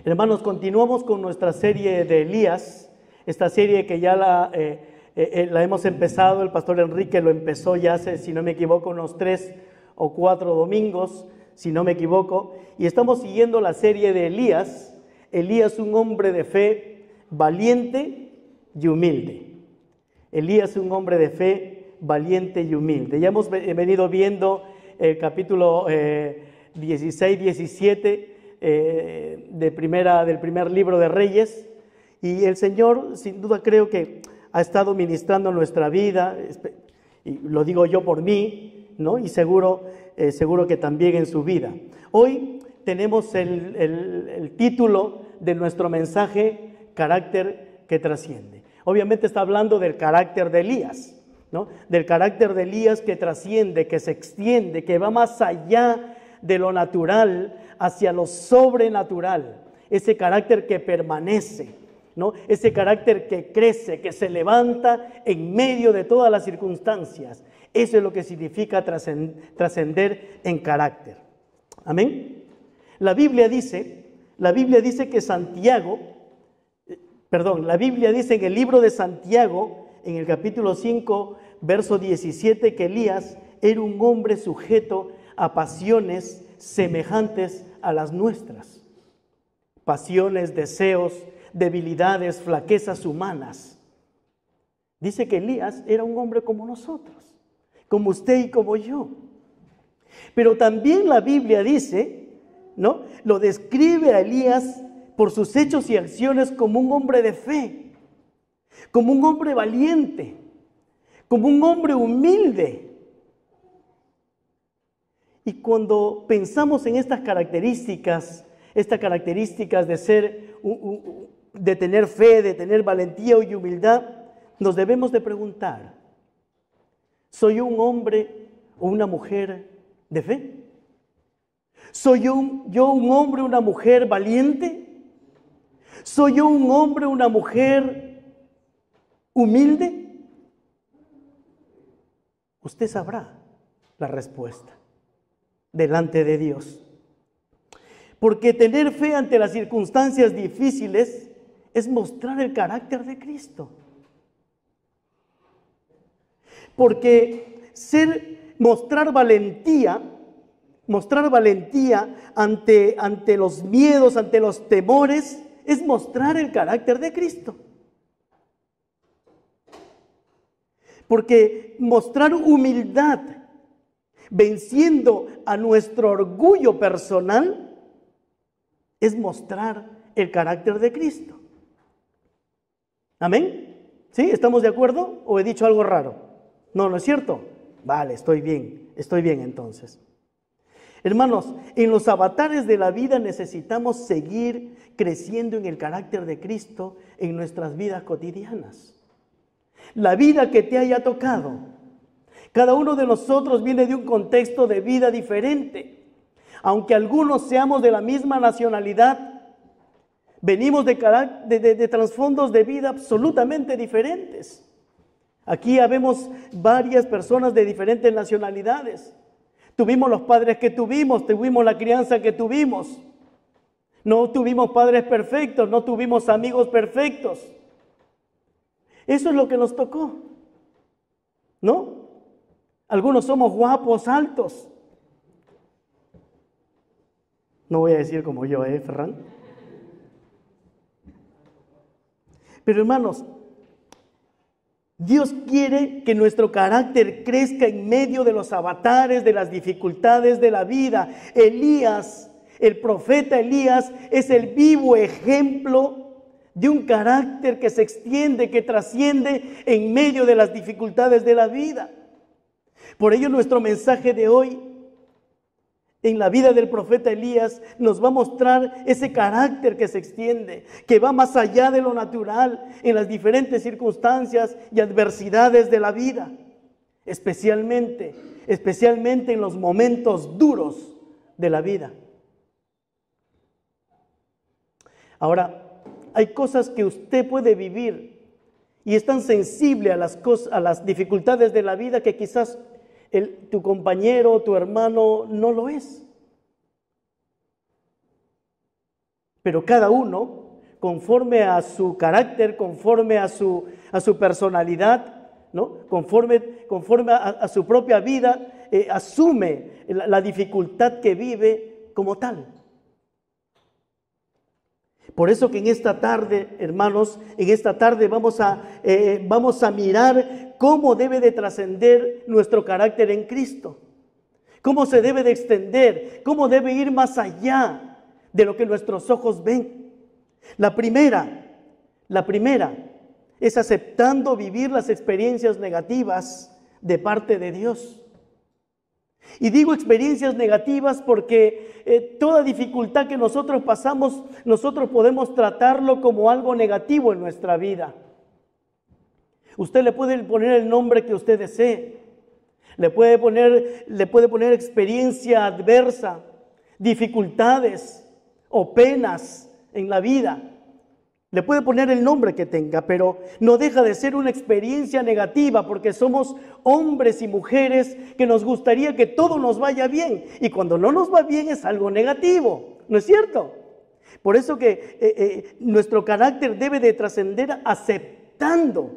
Hermanos, continuamos con nuestra serie de Elías, esta serie que ya la hemos empezado, el pastor Enrique lo empezó ya hace, si no me equivoco, unos 3 o 4 domingos, si no me equivoco, y estamos siguiendo la serie de Elías. Elías, un hombre de fe, valiente y humilde. Elías, un hombre de fe, valiente y humilde. Ya hemos venido viendo el capítulo 16, 17 del primer libro de Reyes, y el Señor, sin duda, creo que ha estado ministrando nuestra vida, y lo digo yo por mí, ¿no? Y seguro que también en su vida. Hoy tenemos el título de nuestro mensaje, Carácter que trasciende. Obviamente está hablando del carácter de Elías, ¿no? Del carácter de Elías que trasciende, que se extiende, que va más allá de lo natural hacia lo sobrenatural. Ese carácter que permanece, ¿no? Ese carácter que crece, que se levanta en medio de todas las circunstancias. Eso es lo que significa trascender en carácter. Amén. La Biblia dice que la Biblia dice en el libro de Santiago, en el capítulo 5, verso 17, que Elías era un hombre sujeto a pasiones semejantes a las nuestras. Pasiones, deseos, debilidades, flaquezas humanas. Dice que Elías era un hombre como nosotros, como usted y como yo. Pero también la Biblia dice, ¿no? Lo describe a Elías por sus hechos y acciones como un hombre de fe, como un hombre valiente, como un hombre humilde. Y cuando pensamos en estas características de ser, de tener fe, de tener valentía y humildad, nos debemos de preguntar: ¿soy un hombre o una mujer de fe? ¿Soy yo un hombre o una mujer valiente? ¿Soy yo un hombre o una mujer humilde? Usted sabrá la respuesta delante de Dios. Porque tener fe ante las circunstancias difíciles es mostrar el carácter de Cristo. Porque mostrar valentía ante los miedos, ante los temores, es mostrar el carácter de Cristo. Porque mostrar humildad, venciendo a nuestro orgullo personal, es mostrar el carácter de Cristo. ¿Amén? ¿Sí? ¿Estamos de acuerdo? ¿O he dicho algo raro? No, ¿no es cierto? Vale, estoy bien entonces. Hermanos, en los avatares de la vida necesitamos seguir creciendo en el carácter de Cristo en nuestras vidas cotidianas. La vida que te haya tocado. Cada uno de nosotros viene de un contexto de vida diferente. Aunque algunos seamos de la misma nacionalidad, venimos de trasfondos de vida absolutamente diferentes. Aquí habemos varias personas de diferentes nacionalidades. Tuvimos los padres que tuvimos la crianza que tuvimos. No tuvimos padres perfectos, no tuvimos amigos perfectos. Eso es lo que nos tocó, ¿no? Algunos somos guapos, altos. No voy a decir como yo, Ferran. Pero hermanos, Dios quiere que nuestro carácter crezca en medio de los avatares, de las dificultades de la vida. Elías, el profeta Elías, es el vivo ejemplo de un carácter que se extiende, que trasciende en medio de las dificultades de la vida. Por ello nuestro mensaje de hoy, en la vida del profeta Elías, nos va a mostrar ese carácter que se extiende, que va más allá de lo natural en las diferentes circunstancias y adversidades de la vida, especialmente en los momentos duros de la vida. Ahora, hay cosas que usted puede vivir y es tan sensible a las dificultades de la vida que quizás tu compañero o tu hermano no lo es. pero cada uno, conforme a su carácter, conforme a su personalidad, ¿no? Conforme a su propia vida, asume la dificultad que vive como tal. Por eso que en esta tarde, hermanos, en esta tarde vamos a mirar cómo debe de trascender nuestro carácter en Cristo. Cómo se debe de extender, cómo debe ir más allá de lo que nuestros ojos ven. La primera es aceptando vivir las experiencias negativas de parte de Dios. Y digo experiencias negativas porque toda dificultad que nosotros pasamos, nosotros podemos tratarlo como algo negativo en nuestra vida. Usted le puede poner el nombre que usted desee. Le puede poner experiencia adversa, dificultades o penas en la vida. Le puede poner el nombre que tenga, pero no deja de ser una experiencia negativa porque somos hombres y mujeres que nos gustaría que todo nos vaya bien. Y cuando no nos va bien es algo negativo, ¿no es cierto? Por eso que nuestro carácter debe de trascender aceptando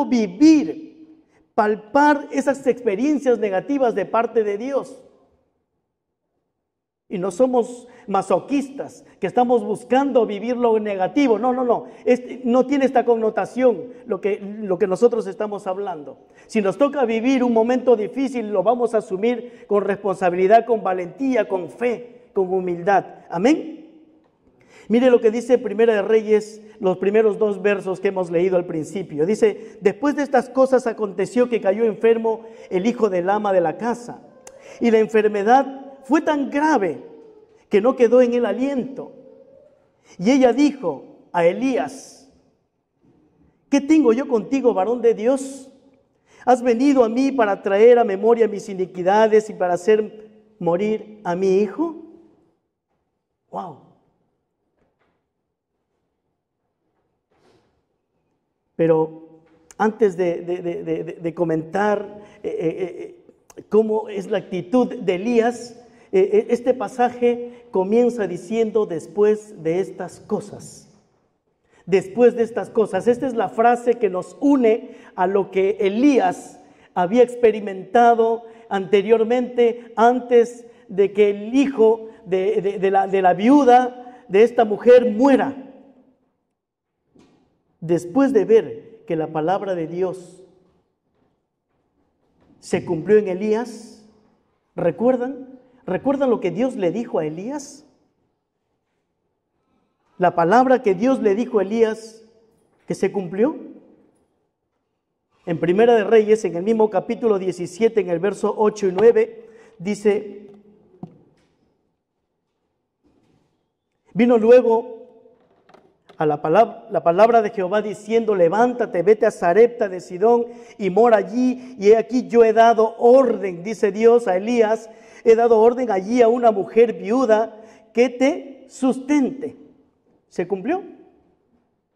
vivir, palpar esas experiencias negativas de parte de Dios. Y no somos masoquistas, que estamos buscando vivir lo negativo. No. No tiene esta connotación lo que nosotros estamos hablando. Si nos toca vivir un momento difícil, lo vamos a asumir con responsabilidad, con valentía, con fe, con humildad. Amén. Mire lo que dice Primera de Reyes, los primeros 2 versos que hemos leído al principio. Dice: después de estas cosas aconteció que cayó enfermo el hijo del ama de la casa, y la enfermedad fue tan grave que no quedó en él aliento. Y ella dijo a Elías: ¿qué tengo yo contigo, varón de Dios? ¿Has venido a mí para traer a memoria mis iniquidades y para hacer morir a mi hijo? ¡Wow! Pero antes de comentar cómo es la actitud de Elías, este pasaje comienza diciendo: después de estas cosas. Después de estas cosas. Esta es la frase que nos une a lo que Elías había experimentado anteriormente, antes de que el hijo de la viuda de esta mujer muera. Después de ver que la palabra de Dios se cumplió en Elías, ¿recuerdan lo que Dios le dijo a Elías? La palabra que Dios le dijo a Elías, que se cumplió. En Primera de Reyes, en el mismo capítulo 17, en el verso 8 y 9, dice: vino luego a la palabra de Jehová diciendo: levántate, vete a Sarepta de Sidón y mora allí, y he aquí yo he dado orden, dice Dios a Elías, he dado orden allí a una mujer viuda que te sustente. ¿Se cumplió?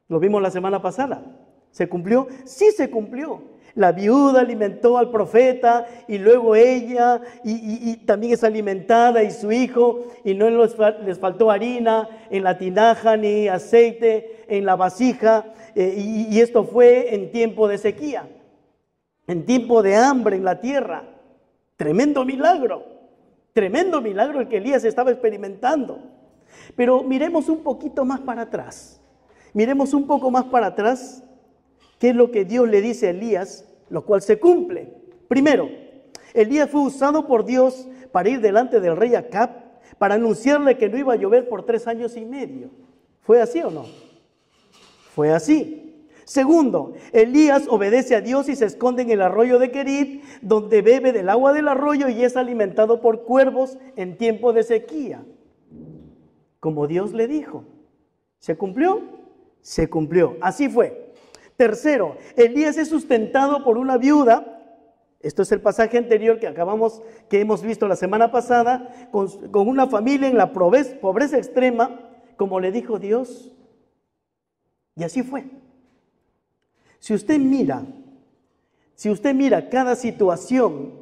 Lo vimos la semana pasada. ¿Se cumplió? Sí se cumplió. La viuda alimentó al profeta y luego ella y también es alimentada, y su hijo, y no les faltó harina en la tinaja ni aceite en la vasija, y esto fue en tiempo de sequía, en tiempo de hambre en la tierra. Tremendo milagro el que Elías estaba experimentando. Pero miremos un poquito más para atrás, ¿qué es lo que Dios le dice a Elías? Lo cual se cumple. Primero, Elías fue usado por Dios para ir delante del rey Acab, para anunciarle que no iba a llover por 3 años y medio. ¿Fue así o no? Fue así. Segundo, Elías obedece a Dios y se esconde en el arroyo de Querit, donde bebe del agua del arroyo y es alimentado por cuervos en tiempo de sequía, como Dios le dijo. ¿Se cumplió? Se cumplió. Así fue. Tercero, Elías es sustentado por una viuda. Esto es el pasaje anterior que hemos visto la semana pasada, con una familia en la pobreza extrema, como le dijo Dios. Y así fue. Si usted mira cada situación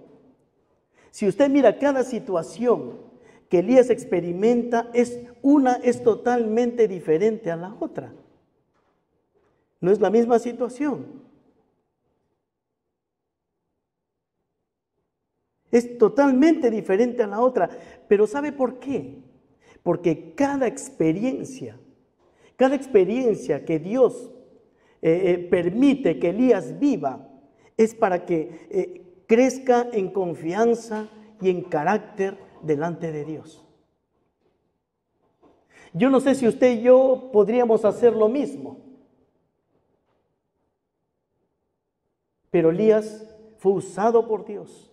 que Elías experimenta es totalmente diferente a la otra. No es la misma situación. Es totalmente diferente a la otra. Pero ¿sabe por qué? Porque cada experiencia que Dios permite que Elías viva, es para que crezca en confianza y en carácter delante de Dios. Yo no sé si usted y yo podríamos hacer lo mismo, pero Elías fue usado por Dios.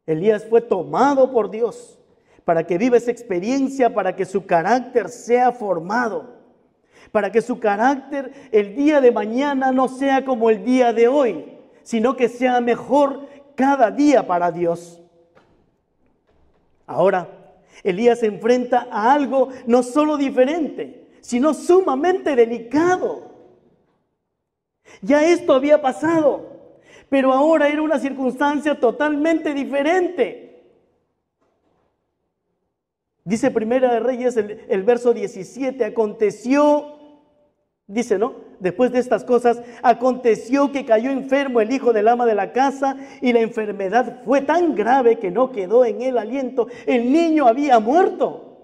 Elías fue tomado por Dios para que viva esa experiencia, para que su carácter sea formado, para que su carácter el día de mañana no sea como el día de hoy, sino que sea mejor cada día para Dios. Ahora, Elías se enfrenta a algo no solo diferente, sino sumamente delicado. Ya esto había pasado, pero ahora era una circunstancia totalmente diferente. Dice Primera de Reyes, el verso 17, aconteció, dice, ¿no? Después de estas cosas, aconteció que cayó enfermo el hijo del ama de la casa y la enfermedad fue tan grave que no quedó en él aliento. El niño había muerto.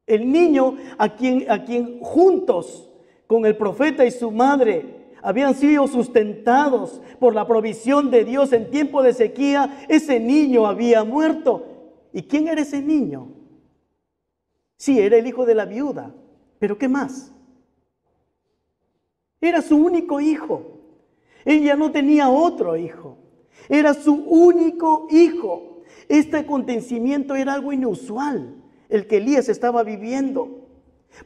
El niño a quien juntos con el profeta y su madre habían sido sustentados por la provisión de Dios en tiempo de sequía, ese niño había muerto. ¿Y quién era ese niño? Sí, era el hijo de la viuda, pero ¿qué más? Era su único hijo. Ella no tenía otro hijo. Era su único hijo. Este acontecimiento era algo inusual, el que Elías estaba viviendo.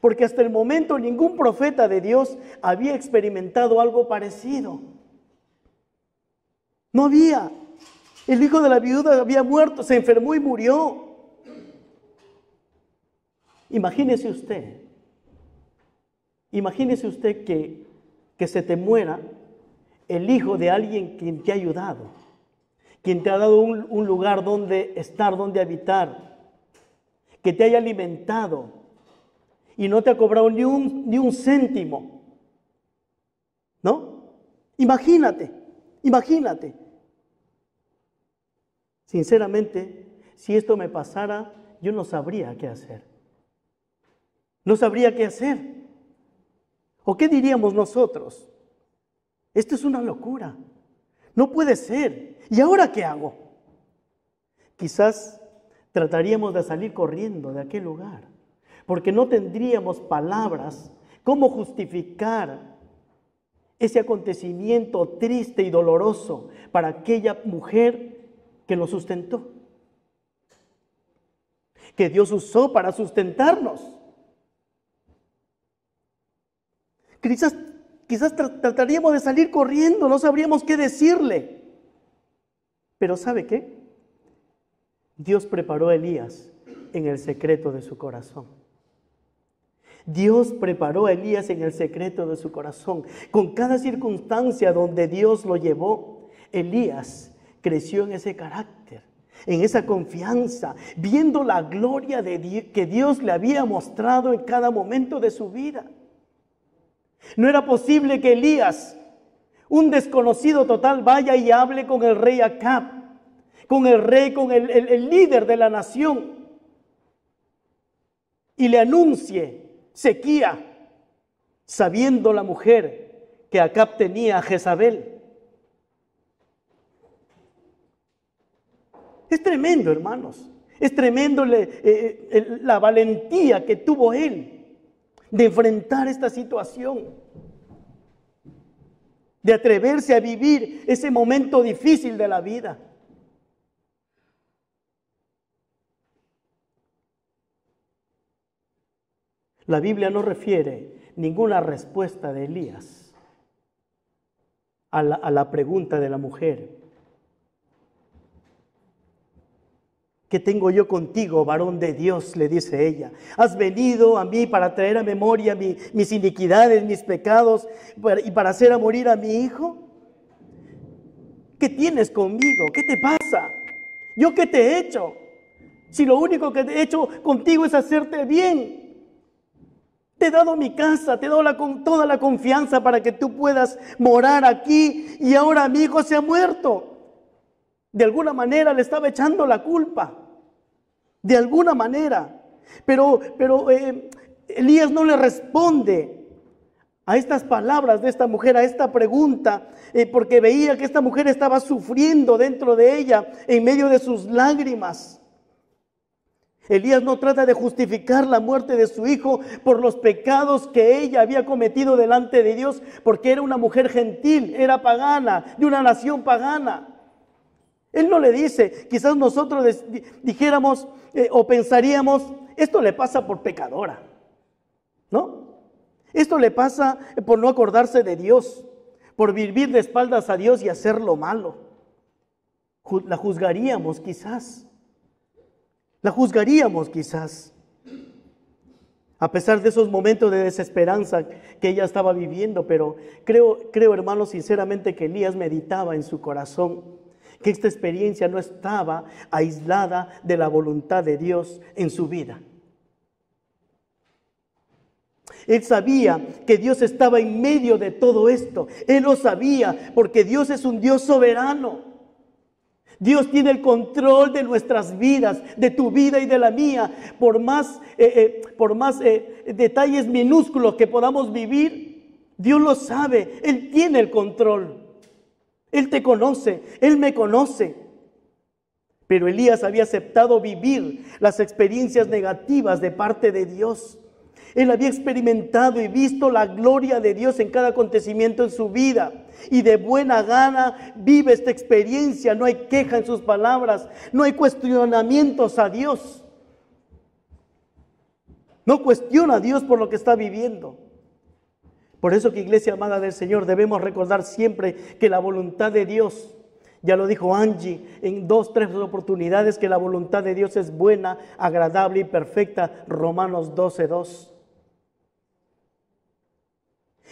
Porque hasta el momento ningún profeta de Dios había experimentado algo parecido. No había. El hijo de la viuda había muerto, se enfermó y murió. Imagínese usted que se te muera el hijo de alguien quien te ha ayudado, quien te ha dado un lugar donde estar, donde habitar, que te haya alimentado y no te ha cobrado ni un céntimo, ¿no? Imagínate. Sinceramente, si esto me pasara, yo no sabría qué hacer. No sabría qué hacer. ¿O qué diríamos nosotros? Esto es una locura. No puede ser. ¿Y ahora qué hago? Quizás trataríamos de salir corriendo de aquel lugar, porque no tendríamos palabras cómo justificar ese acontecimiento triste y doloroso para aquella mujer que nos sustentó, que Dios usó para sustentarnos. Quizás trataríamos de salir corriendo, no sabríamos qué decirle. Pero ¿sabe qué? Dios preparó a Elías en el secreto de su corazón. Dios preparó a Elías en el secreto de su corazón. Con cada circunstancia donde Dios lo llevó, Elías creció en ese carácter, en esa confianza, viendo la gloria que Dios le había mostrado en cada momento de su vida. No era posible que Elías, un desconocido total, vaya y hable con el rey Acab, con el rey, con el líder de la nación, y le anuncie sequía, sabiendo la mujer que Acab tenía a Jezabel. Es tremendo, hermanos. Es tremendo la valentía que tuvo él de enfrentar esta situación, de atreverse a vivir ese momento difícil de la vida. La Biblia no refiere ninguna respuesta de Elías a la pregunta de la mujer. ¿Qué tengo yo contigo, varón de Dios?, le dice ella. ¿Has venido a mí para traer a memoria mis iniquidades, mis pecados, y para hacer a morir a mi hijo? ¿Qué tienes conmigo? ¿Qué te pasa? ¿Yo qué te he hecho? Si lo único que he hecho contigo es hacerte bien. Te he dado mi casa, te he dado toda la confianza para que tú puedas morar aquí y ahora mi hijo se ha muerto. De alguna manera le estaba echando la culpa. De alguna manera. Pero Elías no le responde a estas palabras de esta mujer, a esta pregunta, porque veía que esta mujer estaba sufriendo dentro de ella, en medio de sus lágrimas. Elías no trata de justificar la muerte de su hijo por los pecados que ella había cometido delante de Dios, porque era una mujer gentil, era pagana, de una nación pagana. Él no le dice, quizás nosotros dijéramos o pensaríamos, esto le pasa por pecadora, ¿no? Esto le pasa por no acordarse de Dios, por vivir de espaldas a Dios y hacer lo malo. La juzgaríamos quizás. La juzgaríamos quizás, a pesar de esos momentos de desesperanza que ella estaba viviendo, pero creo hermano sinceramente que Elías meditaba en su corazón que esta experiencia no estaba aislada de la voluntad de Dios en su vida. Él sabía que Dios estaba en medio de todo esto. Él lo sabía porque Dios es un Dios soberano. Dios tiene el control de nuestras vidas, de tu vida y de la mía. Por más detalles minúsculos que podamos vivir, Dios lo sabe. Él tiene el control. Él te conoce, Él me conoce. Pero Elías había aceptado vivir las experiencias negativas de parte de Dios. Él había experimentado y visto la gloria de Dios en cada acontecimiento en su vida. Y de buena gana vive esta experiencia. No hay queja en sus palabras. No hay cuestionamientos a Dios. No cuestiona a Dios por lo que está viviendo. Por eso que, iglesia amada del Señor, debemos recordar siempre que la voluntad de Dios, ya lo dijo Angie en 2-3 oportunidades, que la voluntad de Dios es buena, agradable y perfecta. Romanos 12:2.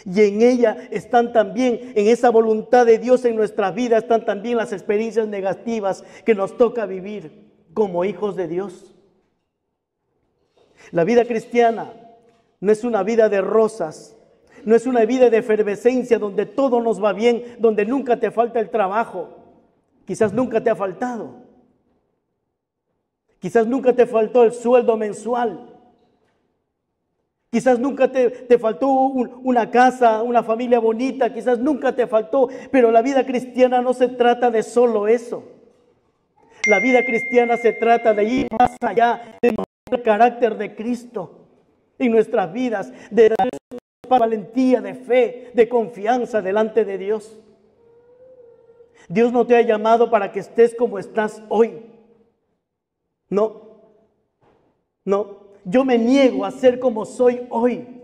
Y en ella están también, en esa voluntad de Dios en nuestra vida, están también las experiencias negativas que nos toca vivir como hijos de Dios. La vida cristiana no es una vida de rosas, no es una vida de efervescencia donde todo nos va bien, donde nunca te falta el trabajo. Quizás nunca te ha faltado. Quizás nunca te faltó el sueldo mensual. Quizás nunca te faltó una casa, una familia bonita, quizás nunca te faltó, pero la vida cristiana no se trata de solo eso. La vida cristiana se trata de ir más allá, de mostrar el carácter de Cristo en nuestras vidas, de dar valentía, de fe, de confianza delante de Dios. Dios no te ha llamado para que estés como estás hoy. No. Yo me niego a ser como soy hoy,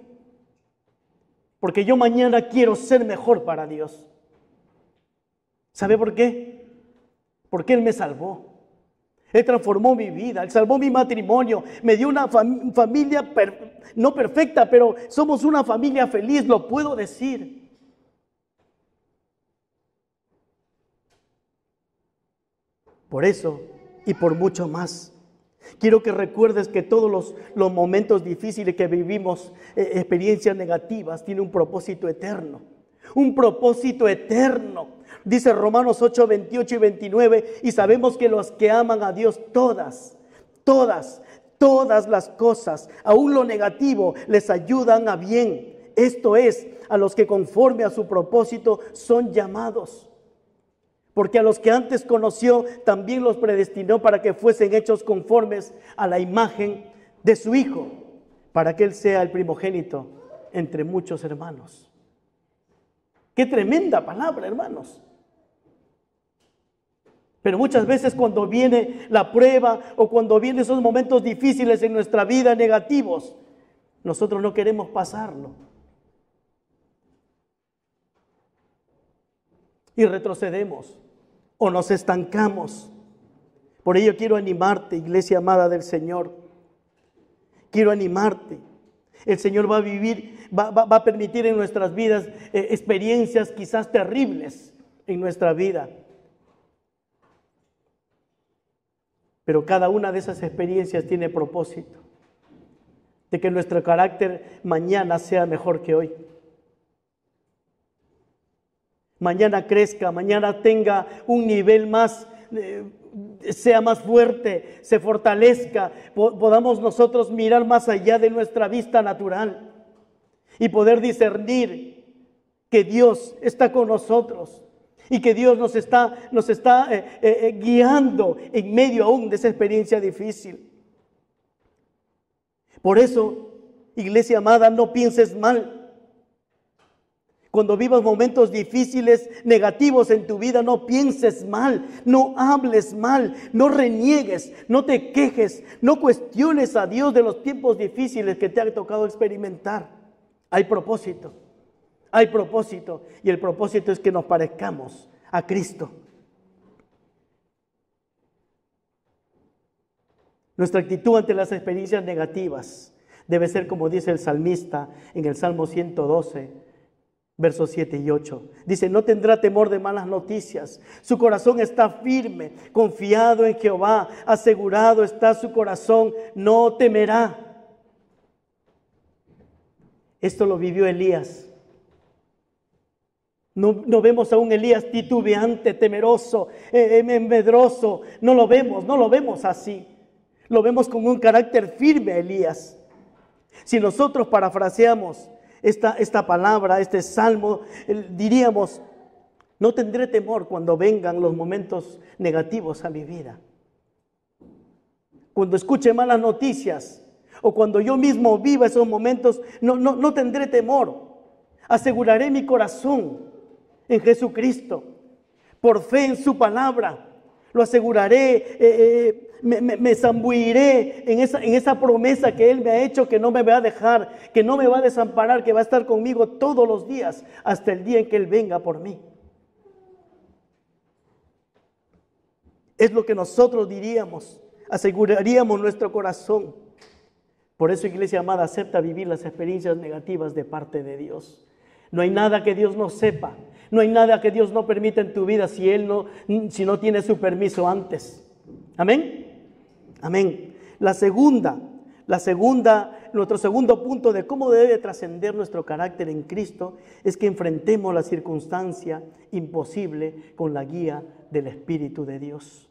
porque yo mañana quiero ser mejor para Dios. ¿Sabe por qué? Porque Él me salvó. Él transformó mi vida, Él salvó mi matrimonio, me dio una familia no perfecta, pero somos una familia feliz, lo puedo decir. Por eso y por mucho más, quiero que recuerdes que todos los momentos difíciles que vivimos, experiencias negativas, tienen un propósito eterno. Un propósito eterno. Dice Romanos 8:28 y 29, y sabemos que los que aman a Dios, todas las cosas, aún lo negativo, les ayudan a bien. Esto es, a los que conforme a su propósito son llamados. Porque a los que antes conoció, también los predestinó para que fuesen hechos conformes a la imagen de su Hijo, para que Él sea el primogénito entre muchos hermanos. ¡Qué tremenda palabra, hermanos! Pero muchas veces cuando viene la prueba o cuando vienen esos momentos difíciles en nuestra vida, negativos, nosotros no queremos pasarlo. Y retrocedemos o nos estancamos. Por ello quiero animarte, iglesia amada del Señor. Quiero animarte. El Señor va a permitir en nuestras vidas experiencias quizás terribles en nuestra vida. Pero cada una de esas experiencias tiene propósito, de que nuestro carácter mañana sea mejor que hoy. Mañana crezca, mañana tenga un nivel más, sea más fuerte, se fortalezca, podamos nosotros mirar más allá de nuestra vista natural y poder discernir que Dios está con nosotros y que Dios nos está guiando en medio aún de esa experiencia difícil. Por eso, iglesia amada, no pienses mal. Cuando vivas momentos difíciles, negativos en tu vida, no pienses mal, no hables mal, no reniegues, no te quejes, no cuestiones a Dios de los tiempos difíciles que te ha tocado experimentar. Hay propósito, y el propósito es que nos parezcamos a Cristo. Nuestra actitud ante las experiencias negativas debe ser como dice el salmista en el Salmo 112. Versos 7 y 8. Dice, no tendrá temor de malas noticias. Su corazón está firme, confiado en Jehová. Asegurado está su corazón, no temerá. Esto lo vivió Elías. No vemos a un Elías titubeante, temeroso, medroso. No lo vemos así. Lo vemos con un carácter firme, Elías. Si nosotros parafraseamos esta palabra, este salmo, diríamos, no tendré temor cuando vengan los momentos negativos a mi vida. Cuando escuche malas noticias o cuando yo mismo viva esos momentos, no tendré temor. Aseguraré mi corazón en Jesucristo, por fe en su palabra. Lo aseguraré, me zambulliré en esa promesa que Él me ha hecho, que no me va a dejar, que no me va a desamparar, que va a estar conmigo todos los días hasta el día en que Él venga por mí. Es lo que nosotros diríamos, aseguraríamos nuestro corazón. Por eso, iglesia amada, acepta vivir las experiencias negativas de parte de Dios. No hay nada que Dios no sepa. No hay nada que Dios no permita en tu vida si no tiene su permiso antes. Amén. Amén. Nuestro segundo punto de cómo debe trascender nuestro carácter en Cristo es que enfrentemos la circunstancia imposible con la guía del Espíritu de Dios.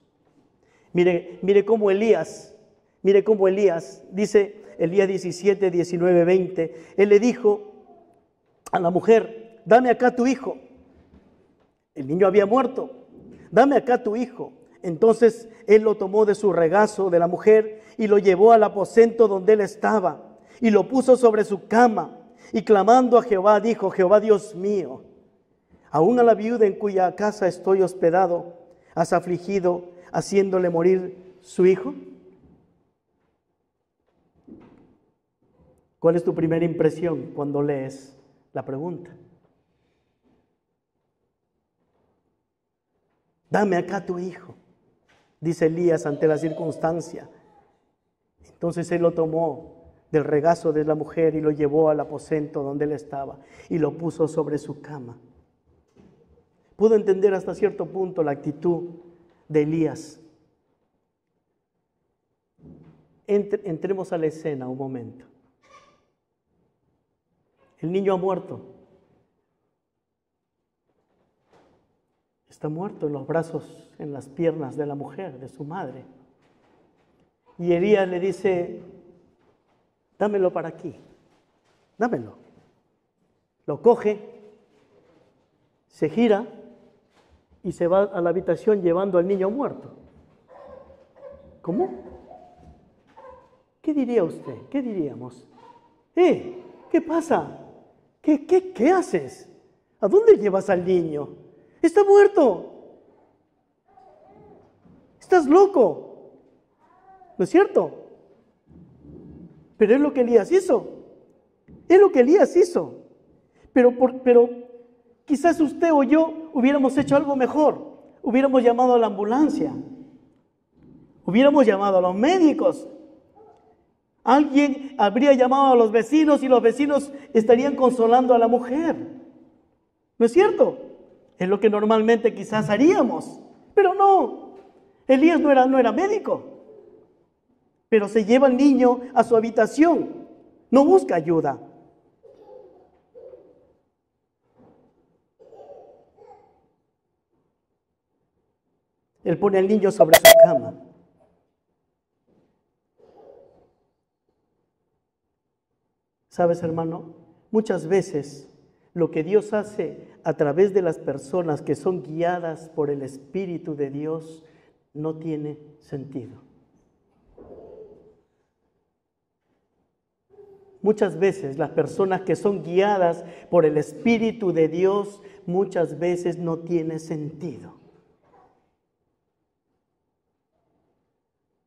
Mire cómo Elías, dice Elías 17, 19, 20, él le dijo a la mujer, dame acá tu hijo. El niño había muerto. Dame acá tu hijo. Entonces él lo tomó de su regazo de la mujer y lo llevó al aposento donde él estaba y lo puso sobre su cama y clamando a Jehová dijo, Jehová Dios mío, aún a la viuda en cuya casa estoy hospedado, ¿has afligido haciéndole morir su hijo? ¿Cuál es tu primera impresión cuando lees la pregunta? Dame acá tu hijo, dice Elías ante la circunstancia. Entonces él lo tomó del regazo de la mujer y lo llevó al aposento donde él estaba y lo puso sobre su cama. Puedo entender hasta cierto punto la actitud de Elías. Entremos a la escena un momento. El niño ha muerto. Está muerto en los brazos, en las piernas de la mujer, de su madre. Y Elías le dice, dámelo para aquí, dámelo. Lo coge, se gira y se va a la habitación llevando al niño muerto. ¿Cómo? ¿Qué diría usted? ¿Qué diríamos? ¿Qué pasa? ¿Qué haces? ¿A dónde llevas al niño? Está muerto. Estás loco. ¿No es cierto? Pero es lo que Elías hizo. Pero quizás usted o yo hubiéramos hecho algo mejor. Hubiéramos llamado a la ambulancia. Hubiéramos llamado a los médicos. Alguien habría llamado a los vecinos y los vecinos estarían consolando a la mujer. ¿No es cierto? Es lo que normalmente quizás haríamos, pero no. Elías no era médico. pero se lleva al niño a su habitación, no busca ayuda. Él pone al niño sobre su cama. ¿Sabes, hermano? Muchas veces lo que Dios hace a través de las personas que son guiadas por el Espíritu de Dios no tiene sentido. Muchas veces las personas que son guiadas por el Espíritu de Dios, muchas veces no tiene sentido.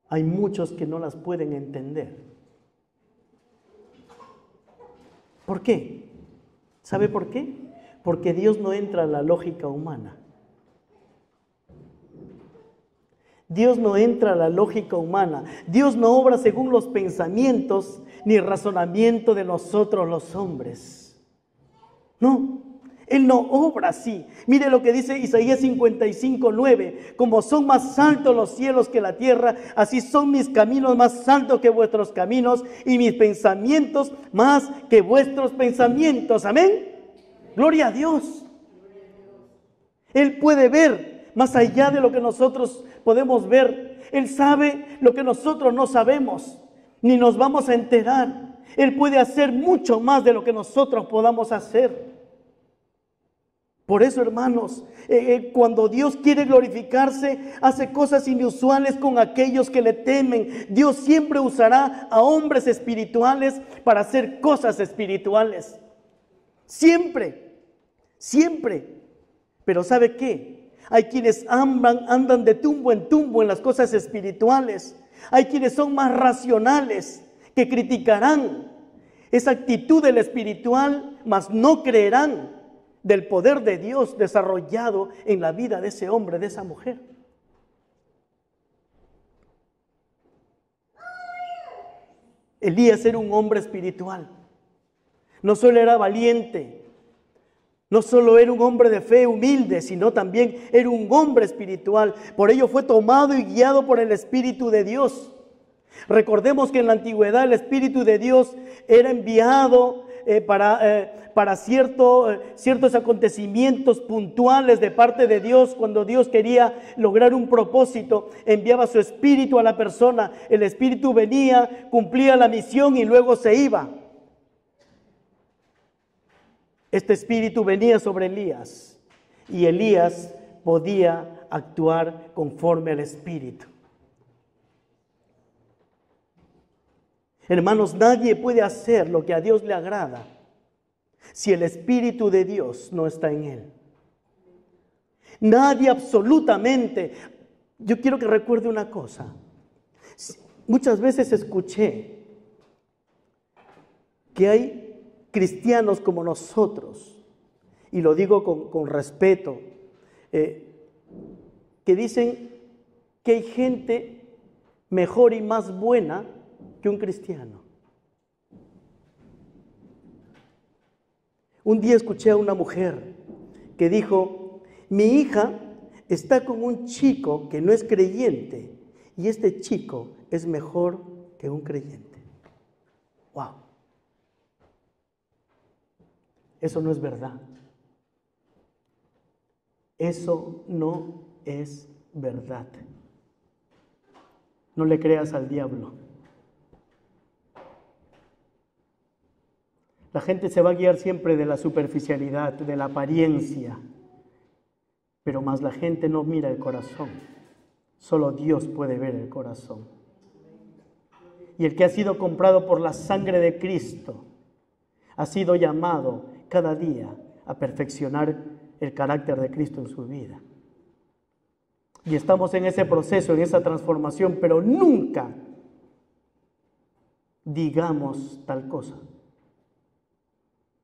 Hay muchos que no las pueden entender. ¿Por qué? ¿Sabe por qué? Porque Dios no entra a la lógica humana. Dios no entra a la lógica humana. Dios no obra según los pensamientos ni razonamiento de nosotros los hombres. No, Él no obra así. Mire lo que dice Isaías 55:9. Como son más altos los cielos que la tierra, así son mis caminos más altos que vuestros caminos y mis pensamientos más que vuestros pensamientos. Amén. Gloria a Dios. Él puede ver más allá de lo que nosotros podemos ver. Él sabe lo que nosotros no sabemos, ni nos vamos a enterar. Él puede hacer mucho más de lo que nosotros podamos hacer. Por eso, hermanos, cuando Dios quiere glorificarse, hace cosas inusuales con aquellos que le temen. Dios siempre usará a hombres espirituales para hacer cosas espirituales. Siempre, siempre. Pero ¿sabe qué? Hay quienes andan de tumbo en las cosas espirituales. Hay quienes son más racionales, que criticarán esa actitud del espiritual, mas no creerán del poder de Dios desarrollado en la vida de ese hombre, de esa mujer. Elías era un hombre espiritual. No solo era valiente, no solo era un hombre de fe humilde, sino también era un hombre espiritual. Por ello fue tomado y guiado por el Espíritu de Dios. Recordemos que en la antigüedad el Espíritu de Dios era enviado para ciertos acontecimientos puntuales de parte de Dios. Cuando Dios quería lograr un propósito, enviaba su Espíritu a la persona. El Espíritu venía, cumplía la misión y luego se iba. Este Espíritu venía sobre Elías y Elías podía actuar conforme al Espíritu. Hermanos, nadie puede hacer lo que a Dios le agrada si el Espíritu de Dios no está en él. Nadie absolutamente. Yo quiero que recuerde una cosa. Muchas veces escuché que hay cristianos como nosotros, y lo digo con respeto, que dicen que hay gente mejor y más buena que un cristiano. Un día escuché a una mujer que dijo: mi hija está con un chico que no es creyente y este chico es mejor que un creyente. ¡Wow! Eso no es verdad. Eso no es verdad. No le creas al diablo. La gente se va a guiar siempre de la superficialidad, de la apariencia, pero más la gente no mira el corazón. Solo Dios puede ver el corazón. Y el que ha sido comprado por la sangre de Cristo ha sido llamado cada día a perfeccionar el carácter de Cristo en su vida. Y estamos en ese proceso, en esa transformación, pero nunca digamos tal cosa,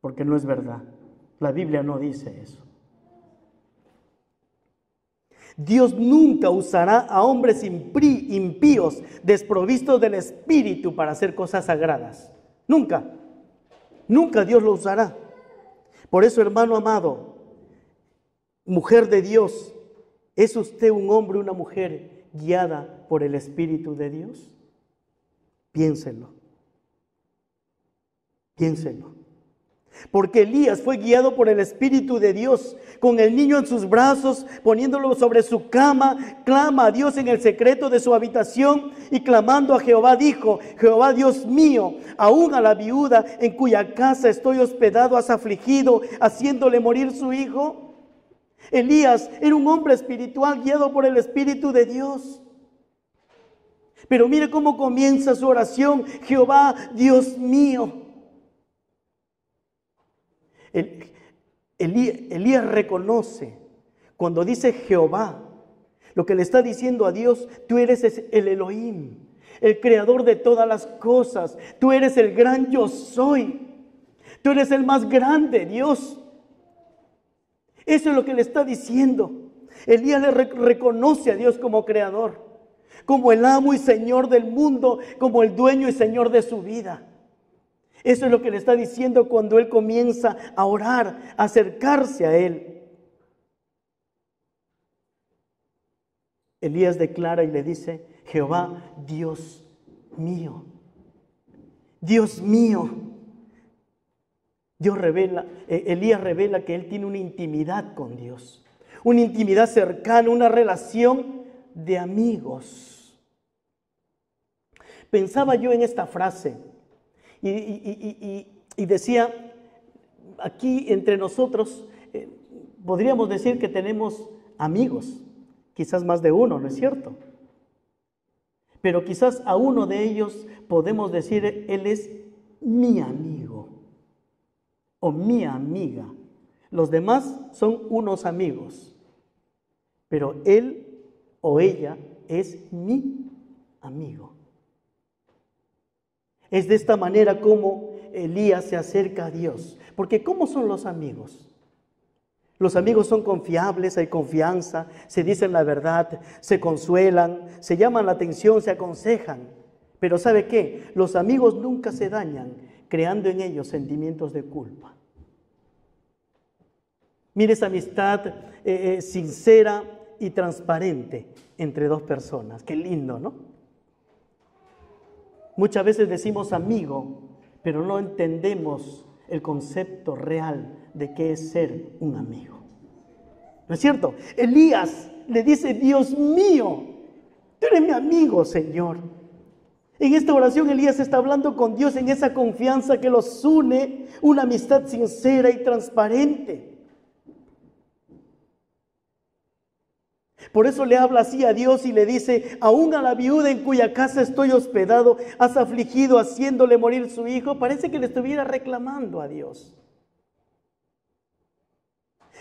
porque no es verdad. La Biblia no dice eso. Dios nunca usará a hombres impíos, desprovistos del Espíritu, para hacer cosas sagradas. Nunca. Nunca Dios lo usará. Por eso, hermano amado, mujer de Dios, ¿es usted un hombre o una mujer guiada por el Espíritu de Dios? Piénsenlo. Piénsenlo. Porque Elías fue guiado por el Espíritu de Dios, con el niño en sus brazos, poniéndolo sobre su cama, clama a Dios en el secreto de su habitación y clamando a Jehová dijo: Jehová Dios mío, aún a la viuda en cuya casa estoy hospedado has afligido, haciéndole morir su hijo. Elías era un hombre espiritual guiado por el Espíritu de Dios. Pero mire cómo comienza su oración: Jehová Dios mío. Elías reconoce, cuando dice Jehová, lo que le está diciendo a Dios: tú eres el Elohim, el creador de todas las cosas. Tú eres el gran yo soy. Tú eres el más grande, Dios. Eso es lo que le está diciendo. Elías le reconoce a Dios como creador, como el amo y señor del mundo, como el dueño y señor de su vida. Eso es lo que le está diciendo cuando él comienza a orar, a acercarse a él. Elías declara y le dice: Jehová, Dios mío. Dios mío. Elías revela que él tiene una intimidad con Dios. Una intimidad cercana, una relación de amigos. Pensaba yo en esta frase. Y decía, aquí entre nosotros podríamos decir que tenemos amigos, quizás más de uno, ¿no es cierto? Pero quizás a uno de ellos podemos decir: él es mi amigo o mi amiga. Los demás son unos amigos, pero él o ella es mi amigo. Es de esta manera como Elías se acerca a Dios. Porque ¿cómo son los amigos? Los amigos son confiables, hay confianza, se dicen la verdad, se consuelan, se llaman la atención, se aconsejan. Pero ¿sabe qué? Los amigos nunca se dañan creando en ellos sentimientos de culpa. Mire esa amistad sincera y transparente entre dos personas. Qué lindo, ¿no? Muchas veces decimos amigo, pero no entendemos el concepto real de qué es ser un amigo. ¿No es cierto? Elías le dice: Dios mío, tú eres mi amigo, Señor. En esta oración Elías está hablando con Dios en esa confianza que los une, una amistad sincera y transparente. Por eso le habla así a Dios y le dice: aún a la viuda en cuya casa estoy hospedado has afligido, haciéndole morir su hijo. Parece que le estuviera reclamando a Dios.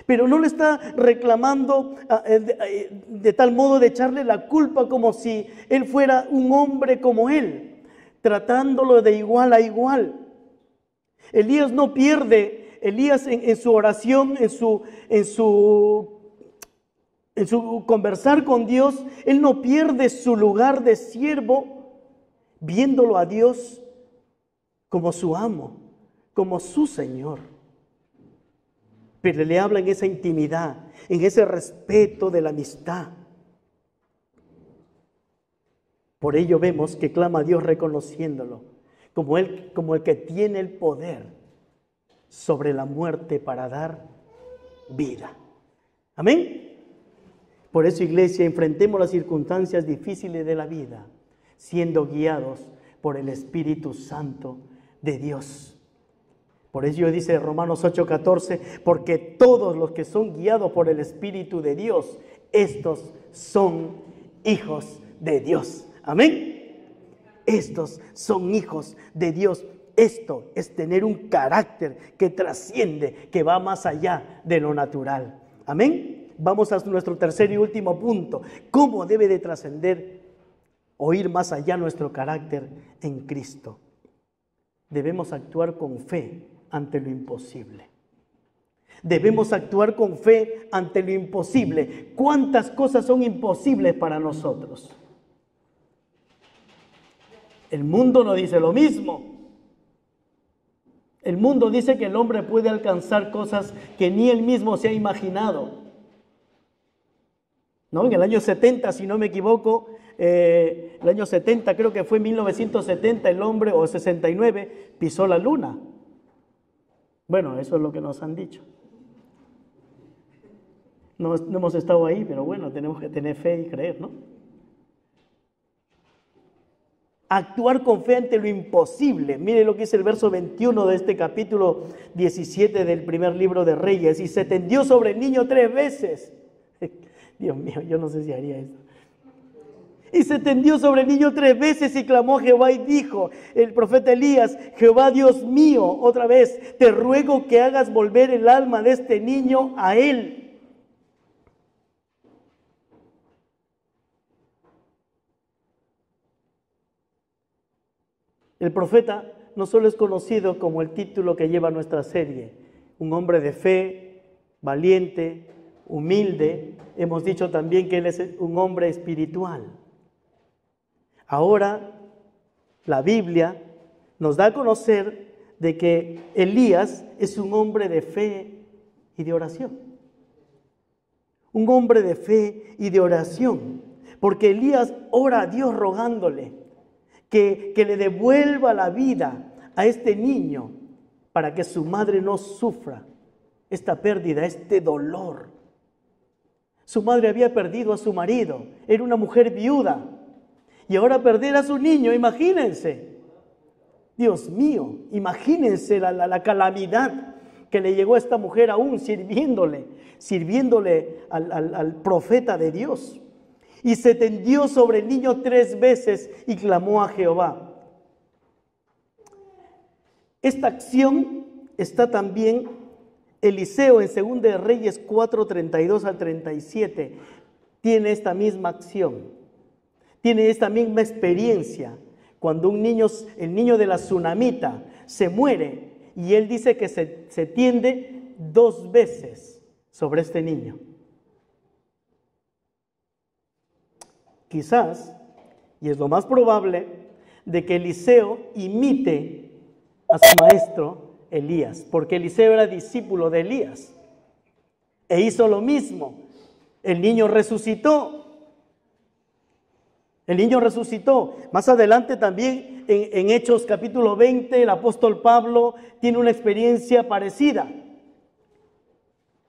Pero no le está reclamando de tal modo de echarle la culpa como si él fuera un hombre como él, tratándolo de igual a igual. Elías no pierde, Elías en su oración, en su conversar con Dios, él no pierde su lugar de siervo, viéndolo a Dios como su amo, como su Señor. Pero le habla en esa intimidad, en ese respeto de la amistad. Por ello vemos que clama a Dios reconociéndolo como el que tiene el poder sobre la muerte para dar vida. Amén. Por eso, iglesia, enfrentemos las circunstancias difíciles de la vida, siendo guiados por el Espíritu Santo de Dios. Por eso dice Romanos 8:14, porque todos los que son guiados por el Espíritu de Dios, estos son hijos de Dios. Amén. Estos son hijos de Dios. Esto es tener un carácter que trasciende, que va más allá de lo natural. Amén. Vamos a nuestro tercer y último punto. ¿Cómo debe de trascender o ir más allá nuestro carácter en Cristo? Debemos actuar con fe ante lo imposible. Debemos actuar con fe ante lo imposible. ¿Cuántas cosas son imposibles para nosotros? El mundo no dice lo mismo. El mundo dice que el hombre puede alcanzar cosas que ni él mismo se ha imaginado. ¿no? En el año 70, si no me equivoco, el año 70, creo que fue 1970, el hombre, o 69, pisó la luna. Bueno, eso es lo que nos han dicho. No hemos estado ahí, pero bueno, tenemos que tener fe y creer, ¿no? Actuar con fe ante lo imposible. Mire lo que dice el verso 21 de este capítulo 17 del primer libro de Reyes. Y se tendió sobre el niño 3 veces. Dios mío, yo no sé si haría eso. Y se tendió sobre el niño 3 veces y clamó a Jehová y dijo, el profeta Elías, Jehová Dios mío, otra vez, te ruego que hagas volver el alma de este niño a él. El profeta no solo es conocido como el título que lleva nuestra serie, un hombre de fe, valiente, humilde. Hemos dicho también que él es un hombre espiritual. Ahora, la Biblia nos da a conocer de que Elías es un hombre de fe y de oración. Un hombre de fe y de oración, porque Elías ora a Dios rogándole que le devuelva la vida a este niño para que su madre no sufra esta pérdida, este dolor. Su madre había perdido a su marido, era una mujer viuda, y ahora perder a su niño, imagínense. Dios mío, imagínense la calamidad que le llegó a esta mujer aún sirviéndole al profeta de Dios. Y se tendió sobre el niño 3 veces y clamó a Jehová. Esta acción está también Eliseo en 2 de Reyes 4, 32 al 37. Tiene esta misma acción, tiene esta misma experiencia. Cuando el niño de la tsunamita se muere y él dice que se tiende 2 veces sobre este niño. Quizás, y es lo más probable, de que Eliseo imite a su maestro Elías, porque Eliseo era discípulo de Elías e hizo lo mismo. El niño resucitó. El niño resucitó. Más adelante también en Hechos capítulo 20, el apóstol Pablo tiene una experiencia parecida.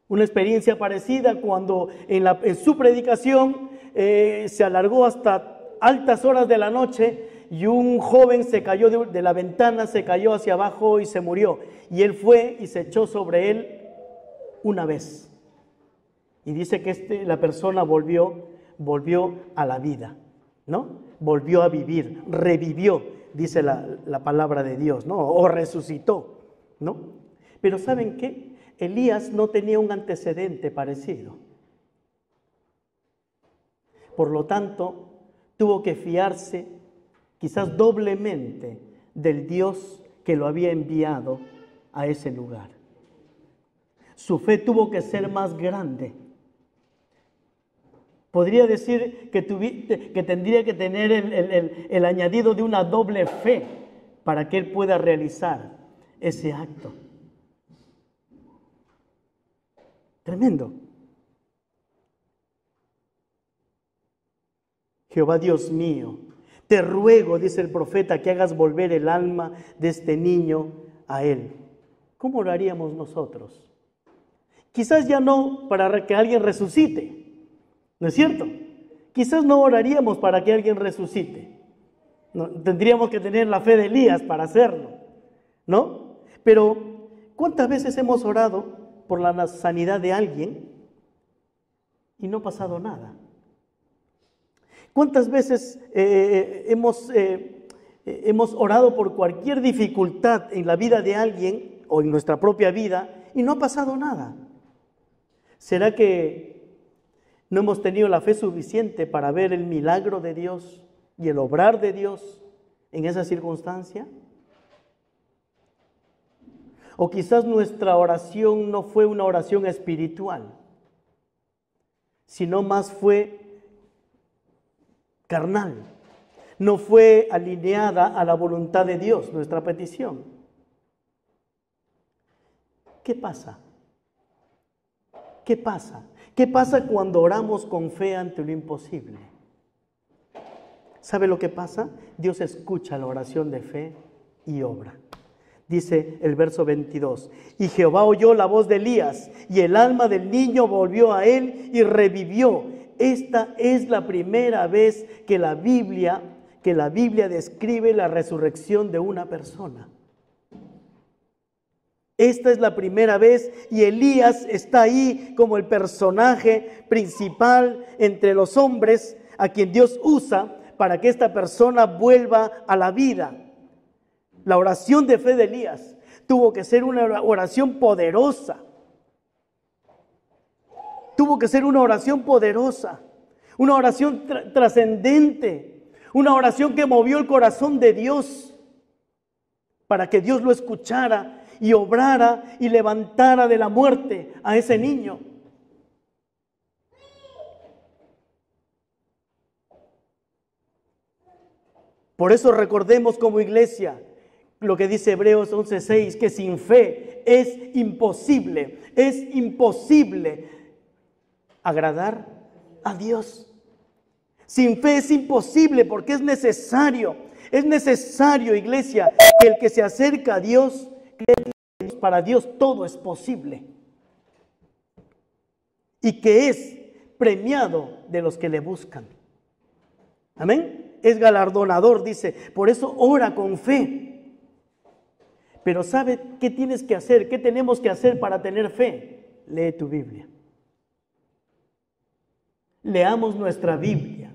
Una experiencia parecida cuando en su predicación se alargó hasta altas horas de la noche y un joven se cayó de la ventana, se cayó hacia abajo y se murió. Y él fue y se echó sobre él una vez. Y dice que la persona volvió a la vida, ¿no? Volvió a vivir, revivió, dice la palabra de Dios, ¿no? O resucitó, ¿no? Pero ¿saben qué? Elías no tenía un antecedente parecido. Por lo tanto, tuvo que fiarse quizás doblemente del Dios que lo había enviado a ese lugar. Su fe tuvo que ser más grande. Podría decir que tendría que tener el añadido de una doble fe para que él pueda realizar ese acto. Tremendo. Jehová Dios mío, te ruego, dice el profeta, que hagas volver el alma de este niño a él. ¿Cómo lo haríamos nosotros? Quizás ya no para que alguien resucite, ¿no es cierto? Quizás no oraríamos para que alguien resucite. No, tendríamos que tener la fe de Elías para hacerlo, ¿no? Pero ¿cuántas veces hemos orado por la sanidad de alguien y no ha pasado nada? ¿Cuántas veces hemos orado por cualquier dificultad en la vida de alguien o en nuestra propia vida y no ha pasado nada? ¿Será que no hemos tenido la fe suficiente para ver el milagro de Dios y el obrar de Dios en esa circunstancia? O quizás nuestra oración no fue una oración espiritual, sino más fue carnal, no fue alineada a la voluntad de Dios, nuestra petición. ¿Qué pasa? ¿Qué pasa? ¿Qué pasa cuando oramos con fe ante lo imposible? ¿Sabe lo que pasa? Dios escucha la oración de fe y obra. Dice el verso 22, y Jehová oyó la voz de Elías, y el alma del niño volvió a él y revivió. Esta es la primera vez que la Biblia describe la resurrección de una persona. Esta es la primera vez y Elías está ahí como el personaje principal entre los hombres a quien Dios usa para que esta persona vuelva a la vida. La oración de fe de Elías tuvo que ser una oración poderosa. Tuvo que ser una oración poderosa, una oración trascendente, una oración que movió el corazón de Dios para que Dios lo escuchara y obrara y levantara de la muerte a ese niño. Por eso recordemos como iglesia lo que dice Hebreos 11:6, que sin fe es imposible agradar a Dios. Sin fe es imposible porque es necesario, iglesia, que el que se acerca a Dios, para Dios todo es posible. Y que es premiado de los que le buscan. Amén. Es galardonador, dice. Por eso ora con fe. Pero ¿sabe qué tienes que hacer? ¿Qué tenemos que hacer para tener fe? Lee tu Biblia. Leamos nuestra Biblia.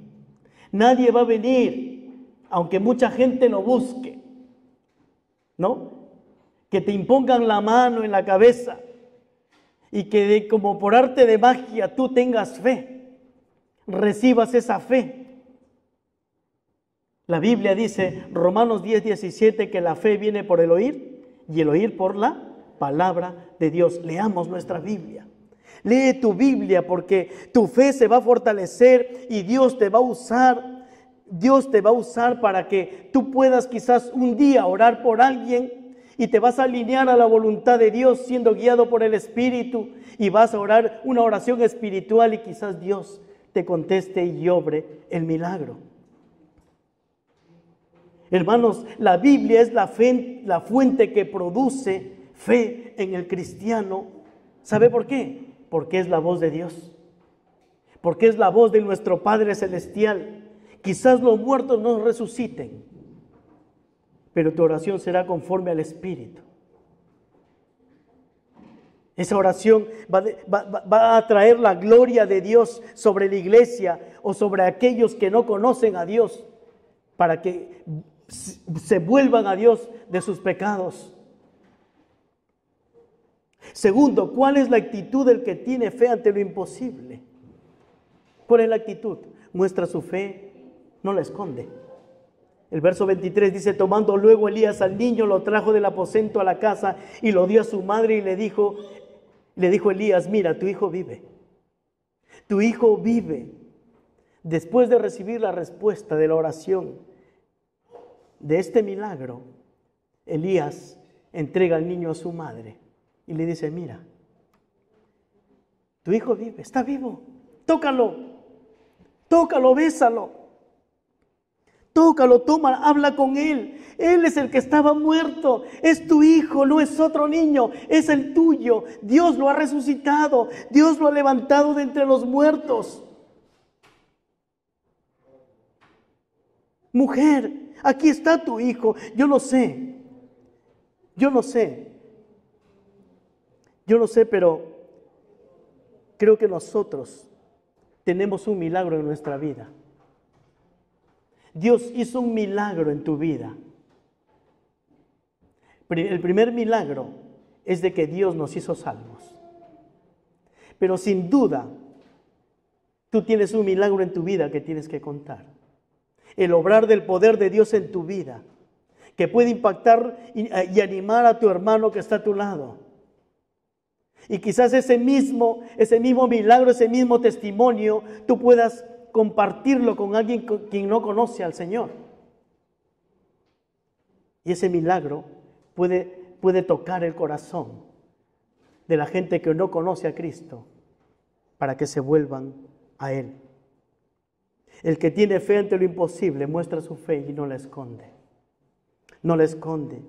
Nadie va a venir, aunque mucha gente lo busque, ¿no? Que te impongan la mano en la cabeza y que como por arte de magia tú tengas fe, recibas esa fe. La Biblia dice, Romanos 10:17, que la fe viene por el oír y el oír por la palabra de Dios. Leamos nuestra Biblia. Lee tu Biblia porque tu fe se va a fortalecer y Dios te va a usar. Dios te va a usar para que tú puedas quizás un día orar por alguien y te vas a alinear a la voluntad de Dios siendo guiado por el Espíritu y vas a orar una oración espiritual y quizás Dios te conteste y obre el milagro. Hermanos, la Biblia es la fuente que produce fe en el cristiano. ¿Sabe por qué? Porque es la voz de Dios. Porque es la voz de nuestro Padre Celestial. Quizás los muertos no resuciten, pero tu oración será conforme al Espíritu. Esa oración va a traer la gloria de Dios sobre la iglesia o sobre aquellos que no conocen a Dios, para que se vuelvan a Dios de sus pecados. Segundo, ¿cuál es la actitud del que tiene fe ante lo imposible? ¿Cuál es la actitud? Muestra su fe, no la esconde. El verso 23 dice, tomando luego Elías al niño, lo trajo del aposento a la casa y lo dio a su madre y le dijo Elías, mira, tu hijo vive. Tu hijo vive. Después de recibir la respuesta de la oración de este milagro, Elías entrega al niño a su madre y le dice, mira, tu hijo vive, está vivo, tócalo, bésalo, tócalo, toma, habla con él. Él es el que estaba muerto, es tu hijo, no es otro niño, es el tuyo. Dios lo ha resucitado, Dios lo ha levantado de entre los muertos. Mujer, aquí está tu hijo. Yo no sé, pero creo que nosotros tenemos un milagro en nuestra vida. Dios hizo un milagro en tu vida. El primer milagro es de que Dios nos hizo salvos. Pero sin duda, tú tienes un milagro en tu vida que tienes que contar. El obrar del poder de Dios en tu vida, que puede impactar y animar a tu hermano que está a tu lado. Y quizás ese mismo milagro, ese mismo testimonio, tú puedas compartirlo con alguien quien no conoce al Señor. Y ese milagro puede tocar el corazón de la gente que no conoce a Cristo, para que se vuelvan a Él. El que tiene fe ante lo imposible muestra su fe y no la esconde. No la esconde.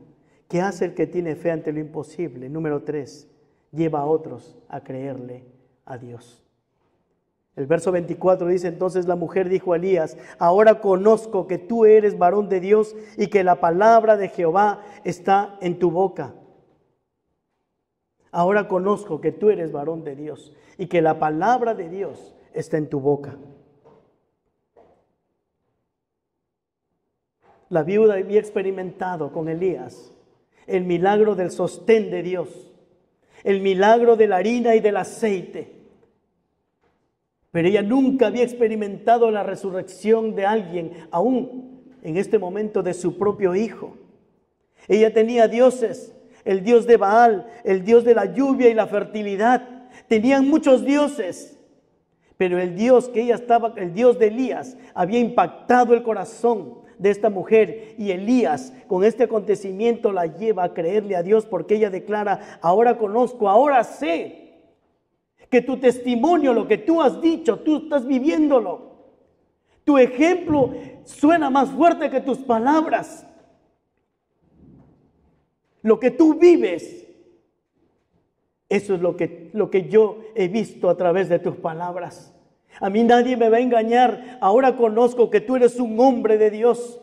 ¿Qué hace el que tiene fe ante lo imposible? Número 3, lleva a otros a creerle a Dios. El verso 24 dice: entonces la mujer dijo a Elías: ahora conozco que tú eres varón de Dios y que la palabra de Jehová está en tu boca. Ahora conozco que tú eres varón de Dios y que la palabra de Dios está en tu boca. La viuda había experimentado con Elías el milagro del sostén de Dios, el milagro de la harina y del aceite. Pero ella nunca había experimentado la resurrección de alguien, aún en este momento de su propio hijo. Ella tenía dioses, el dios de Baal, el dios de la lluvia y la fertilidad. Tenían muchos dioses, pero el Dios el Dios de Elías, había impactado el corazón de esta mujer, y Elías con este acontecimiento la lleva a creerle a Dios, porque ella declara: ahora conozco, ahora sé que tu testimonio, lo que tú has dicho, tú estás viviéndolo. Tu ejemplo suena más fuerte que tus palabras. Lo que tú vives, eso es lo que yo he visto a través de tus palabras. A mí nadie me va a engañar. Ahora conozco que tú eres un hombre de Dios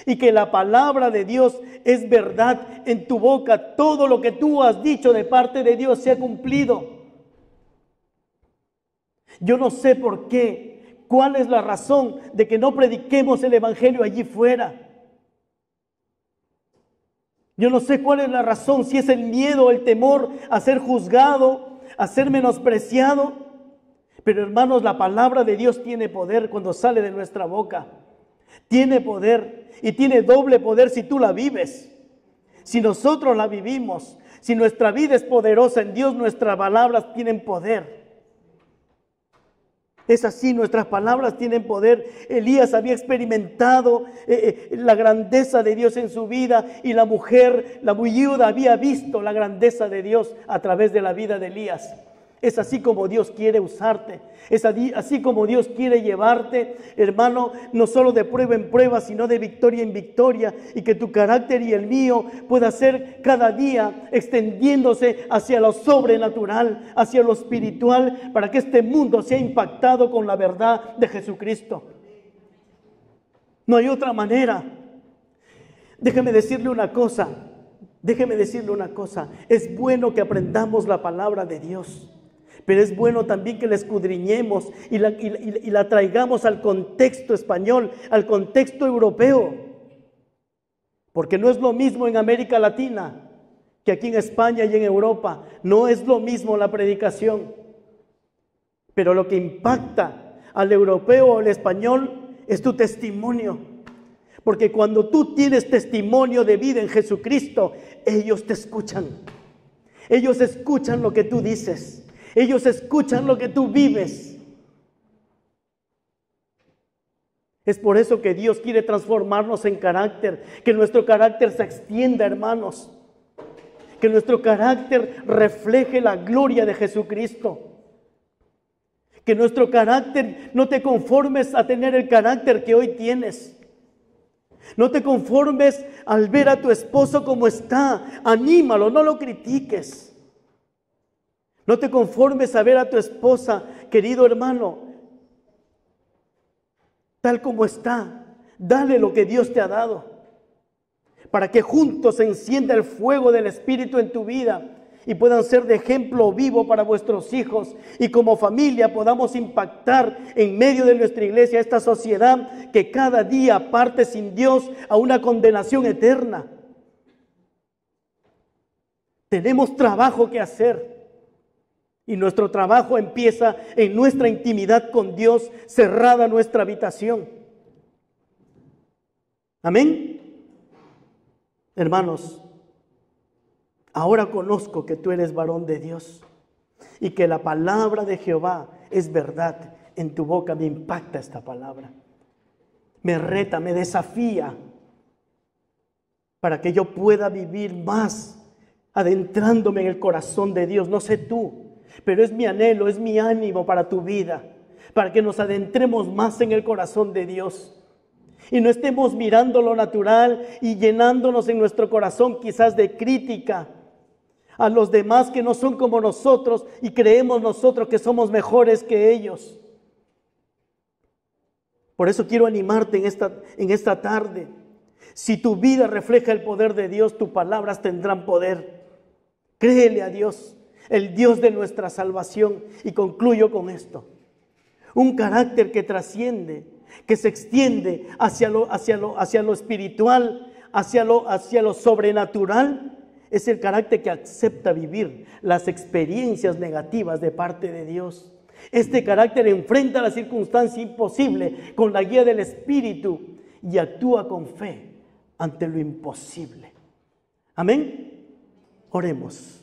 y que la palabra de Dios es verdad en tu boca. Todo lo que tú has dicho de parte de Dios se ha cumplido. Yo no sé por qué, cuál es la razón de que no prediquemos el evangelio allí fuera. Yo no sé cuál es la razón, si es el miedo, el temor a ser juzgado, a ser menospreciado. Pero hermanos, la palabra de Dios tiene poder cuando sale de nuestra boca. Tiene poder, y tiene doble poder si tú la vives. Si nosotros la vivimos, si nuestra vida es poderosa en Dios, nuestras palabras tienen poder. Es así, nuestras palabras tienen poder. Elías había experimentado la grandeza de Dios en su vida, y la mujer, la viuda, había visto la grandeza de Dios a través de la vida de Elías. Es así como Dios quiere usarte. Es así como Dios quiere llevarte, hermano, no solo de prueba en prueba, sino de victoria en victoria, y que tu carácter y el mío pueda ser cada día extendiéndose hacia lo sobrenatural, hacia lo espiritual, para que este mundo sea impactado con la verdad de Jesucristo. No hay otra manera. Déjeme decirle una cosa. Es bueno que aprendamos la palabra de Dios, pero es bueno también que la escudriñemos y la traigamos al contexto español, al contexto europeo. Porque no es lo mismo en América Latina que aquí en España y en Europa. No es lo mismo la predicación. Pero lo que impacta al europeo o al español es tu testimonio. Porque cuando tú tienes testimonio de vida en Jesucristo, ellos te escuchan. Ellos escuchan lo que tú dices. Ellos escuchan lo que tú vives. Es por eso que Dios quiere transformarnos en carácter, que nuestro carácter se extienda, hermanos. Que nuestro carácter refleje la gloria de Jesucristo. Que nuestro carácter, no te conformes a tener el carácter que hoy tienes. No te conformes al ver a tu esposo como está. Anímalo, no lo critiques. No te conformes a ver a tu esposa, querido hermano, tal como está. Dale lo que Dios te ha dado, para que juntos se encienda el fuego del Espíritu en tu vida y puedan ser de ejemplo vivo para vuestros hijos, y como familia podamos impactar en medio de nuestra iglesia esta sociedad que cada día parte sin Dios a una condenación eterna. Tenemos trabajo que hacer, y nuestro trabajo empieza en nuestra intimidad con Dios, cerrada nuestra habitación. Amén. Hermanos, ahora conozco que tú eres varón de Dios y que la palabra de Jehová es verdad en tu boca. Me impacta esta palabra. Me reta, me desafía para que yo pueda vivir más adentrándome en el corazón de Dios. No sé tú, Pero es mi anhelo, es mi ánimo para tu vida, para que nos adentremos más en el corazón de Dios y no estemos mirando lo natural y llenándonos en nuestro corazón quizás de crítica a los demás que no son como nosotros y creemos nosotros que somos mejores que ellos. Por eso quiero animarte en esta tarde. Si tu vida refleja el poder de Dios, tus palabras tendrán poder. Créele a Dios, el Dios de nuestra salvación. Y concluyo con esto. Un carácter que trasciende, que se extiende hacia lo espiritual, hacia lo sobrenatural, es el carácter que acepta vivir las experiencias negativas de parte de Dios. Este carácter enfrenta la circunstancia imposible con la guía del Espíritu y actúa con fe ante lo imposible. Amén. Oremos.